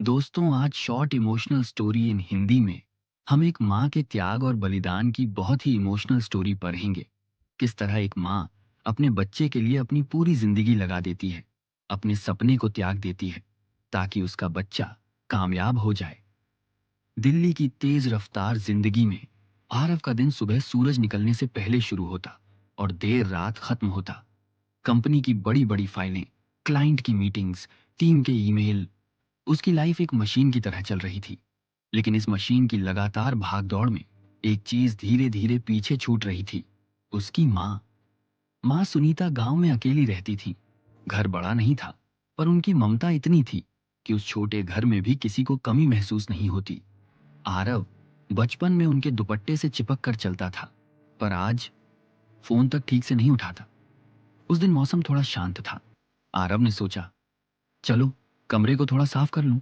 दोस्तों, आज short emotional story in Hindi में हम एक माँ के त्याग और बलिदान की बहुत ही इमोशनल स्टोरी पढ़ेंगे। किस तरह एक माँ अपने बच्चे के लिए अपनी पूरी जिंदगी लगा देती है, अपने सपने को त्याग देती है ताकि उसका बच्चा कामयाब हो जाए। दिल्ली की तेज रफ्तार जिंदगी में आरव का दिन सुबह सूरज निकलने से पहले शुरू होता और देर रात खत्म होता। कंपनी की बड़ी बड़ी फाइलें, क्लाइंट की मीटिंग्स, टीम के ईमेल, उसकी लाइफ एक मशीन की तरह चल रही थी। लेकिन इस मशीन की लगातार भागदौड़ में एक चीज धीरे धीरे पीछे छूट रही थी। उसकी माँ। माँ सुनीता गांव में अकेली रहती थी। घर बड़ा नहीं था, पर उनकी ममता इतनी थी कि उस छोटे घर में भी किसी को कमी महसूस नहीं होती। आरव बचपन में उनके दुपट्टे से चिपक कर चलता था, पर आज फोन तक ठीक से नहीं उठाता। उस दिन मौसम थोड़ा शांत था। आरव ने सोचा, चलो कमरे को थोड़ा साफ कर लूं।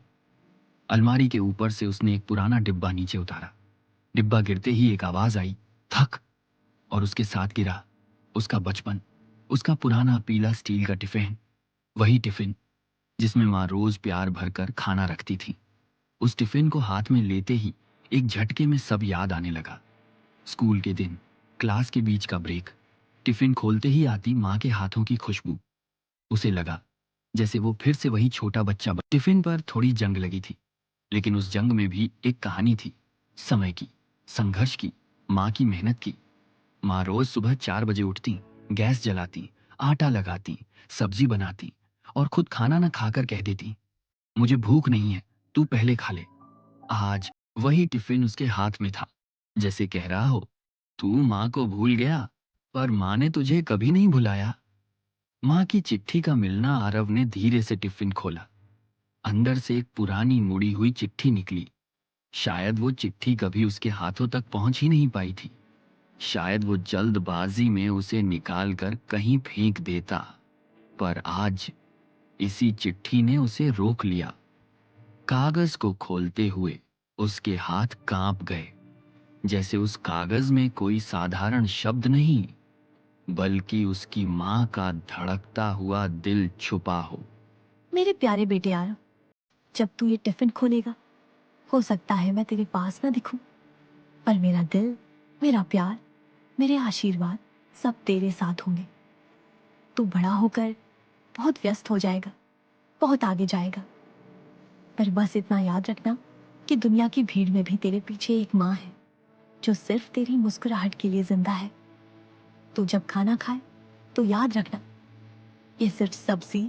अलमारी के ऊपर से उसने एक पुराना डिब्बा नीचे उतारा। डिब्बा गिरते ही एक आवाज आई, थक। और उसके साथ गिरा उसका बचपन, उसका पुराना पीला स्टील का टिफिन। वही टिफिन जिसमें माँ रोज प्यार भरकर खाना रखती थी। उस टिफिन को हाथ में लेते ही एक झटके में सब याद आने लगा। स्कूल के दिन, क्लास के बीच का ब्रेक, टिफिन खोलते ही आती माँ के हाथों की खुशबू। उसे लगा जैसे वो फिर से वही छोटा बच्चा टिफिन पर थोड़ी जंग लगी थी, लेकिन उस जंग में भी एक कहानी थी। समय की, संघर्ष की, माँ की मेहनत की। माँ रोज सुबह 4 बजे उठती, गैस जलाती, आटा लगाती, सब्जी बनाती और खुद खाना न खाकर कह देती, मुझे भूख नहीं है, तू पहले खा ले। आज वही टिफिन उसके हाथ में था, जैसे कह रहा हो, तू माँ को भूल गया, पर माँ ने तुझे कभी नहीं भुलाया। माँ की चिट्ठी का मिलना। आरव ने धीरे से टिफिन खोला। अंदर से एक पुरानी मुड़ी हुई चिट्ठी निकली। शायद वो चिट्ठी कभी उसके हाथों तक पहुंच ही नहीं पाई थी। शायद वो जल्दबाजी में उसे निकालकर कहीं फेंक देता। पर आज इसी चिट्ठी ने उसे रोक लिया। कागज को खोलते हुए उसके हाथ कांप गए, जैसे उस कागज में कोई साधारण शब्द नहीं, बल्कि उसकी मां का धड़कता हुआ दिल छुपा हो। मेरे प्यारे बेटे आरव, जब तू ये टिफिन खोलेगा, हो सकता है मैं तेरे पास ना दिखूं, पर मेरा दिल, मेरा प्यार, मेरे आशीर्वाद सब तेरे साथ होंगे। तू बड़ा होकर बहुत व्यस्त हो जाएगा, बहुत आगे जाएगा, पर बस इतना याद रखना कि दुनिया की भीड़ में भी तेरे पीछे एक माँ है जो सिर्फ तेरी मुस्कुराहट के लिए जिंदा है। तू जब खाना खाए तो याद रखना, ये सिर्फ सब्जी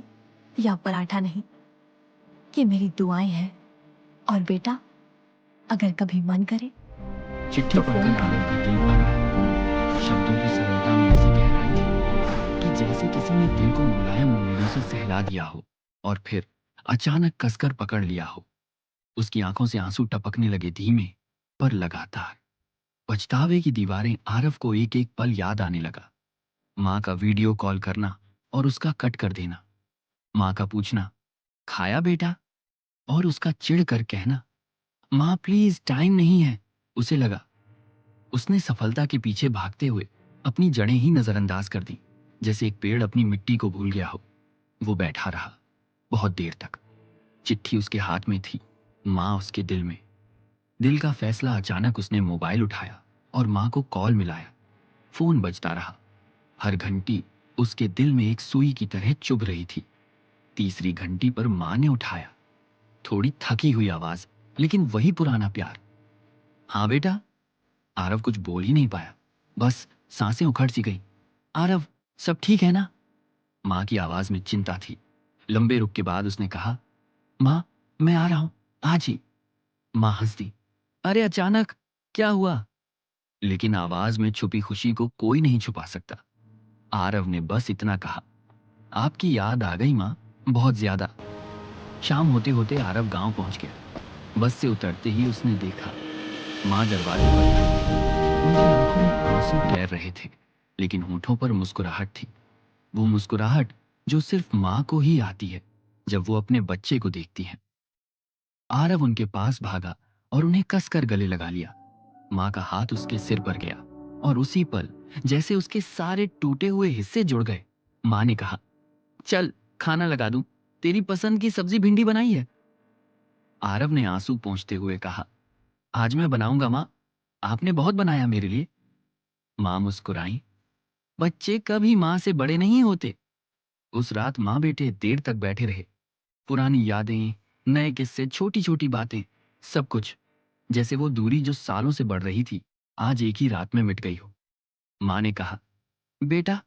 या पराठा नहीं, ये मेरी दुआएं हैं। और बेटा, अगर कभी मन करे चिट्ठी तो फोन पढ़कर आरव का दिल भर आया। शब्दों की सरलता में ऐसी गहराई थी कि जैसे किसी ने दिल को मुलायम उंगलियों से सहला दिया हो और फिर अचानक कसकर पकड़ लिया हो। उसकी आंखों से आंसू टपकने लगे, धीमे पर लगातार। पछतावे की दीवारें आरव को एक एक पल याद आने लगा। माँ का वीडियो कॉल करना और उसका कट कर देना। माँ का पूछना, खाया बेटा? और उसका चिढ़ कर कहना, माँ प्लीज टाइम नहीं है। उसे लगा उसने सफलता के पीछे भागते हुए अपनी जड़ें ही नजरअंदाज कर दी, जैसे एक पेड़ अपनी मिट्टी को भूल गया हो। वो बैठा रहा बहुत देर तक। चिट्ठी उसके हाथ में थी, माँ उसके दिल में। दिल का फैसला। अचानक उसने मोबाइल उठाया और माँ को कॉल मिलाया। फोन बजता रहा। हर घंटी उसके दिल में एक सुई की तरह चुभ रही थी। तीसरी घंटी पर माँ ने उठाया, थोड़ी थकी हुई आवाज, लेकिन वही पुराना प्यार। हाँ बेटा। आरव कुछ बोल ही नहीं पाया, बस सांसें उखड़ सी गई। आरव, सब ठीक है ना? माँ की आवाज में चिंता थी। लंबे रुक के बाद उसने कहा, माँ मैं आ रहा हूं, आज ही। माँ हंस दी, अरे अचानक क्या हुआ? लेकिन आवाज में छुपी खुशी को कोई नहीं छुपा सकता। आरव ने बस इतना कहा, आपकी याद आ गई माँ, बहुत ज्यादा। शाम होते होते आरव गांव पहुंच गया। बस से उतरते ही उसने देखा माँ दरवाजे पर खड़ी थी। उनकी आंखों में आंसू तैर रहे थे, लेकिन होठों पर मुस्कुराहट थी। वो मुस्कुराहट जो सिर्फ माँ को ही आती है जब वो अपने बच्चे को देखती है। आरव उनके पास भागा और उन्हें कसकर गले लगा लिया। माँ का हाथ उसके सिर पर गया और उसी पल जैसे उसके सारे टूटे हुए हिस्से जुड़ गए। माँ ने कहा, चल खाना लगा दूं, तेरी पसंद की सब्जी भिंडी बनाई है। आरव ने आंसू पोंछते हुए कहा, आज मैं बनाऊंगा माँ, आपने बहुत बनाया मेरे लिए। माँ मुस्कुराई, बच्चे कभी माँ से बड़े नहीं होते। उस रात माँ बेटे देर तक बैठे रहे। पुरानी यादें, नए किस्से, छोटी छोटी बातें, सब कुछ जैसे वो दूरी जो सालों से बढ़ रही थी आज एक ही रात में मिट गई हो। माँ ने कहा, बेटा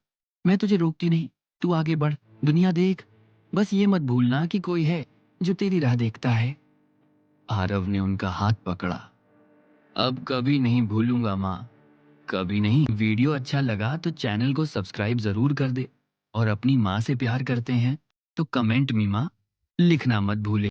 मैं तुझे रोकती नहीं, तू आगे बढ़, दुनिया देख, बस ये मत भूलना कि कोई है जो तेरी राह देखता है। आरव ने उनका हाथ पकड़ा, अब कभी नहीं भूलूंगा माँ, कभी नहीं। वीडियो अच्छा लगा तो चैनल को सब्सक्राइब जरूर कर दे, और अपनी माँ से प्यार करते हैं तो कमेंट में माँ लिखना मत भूले।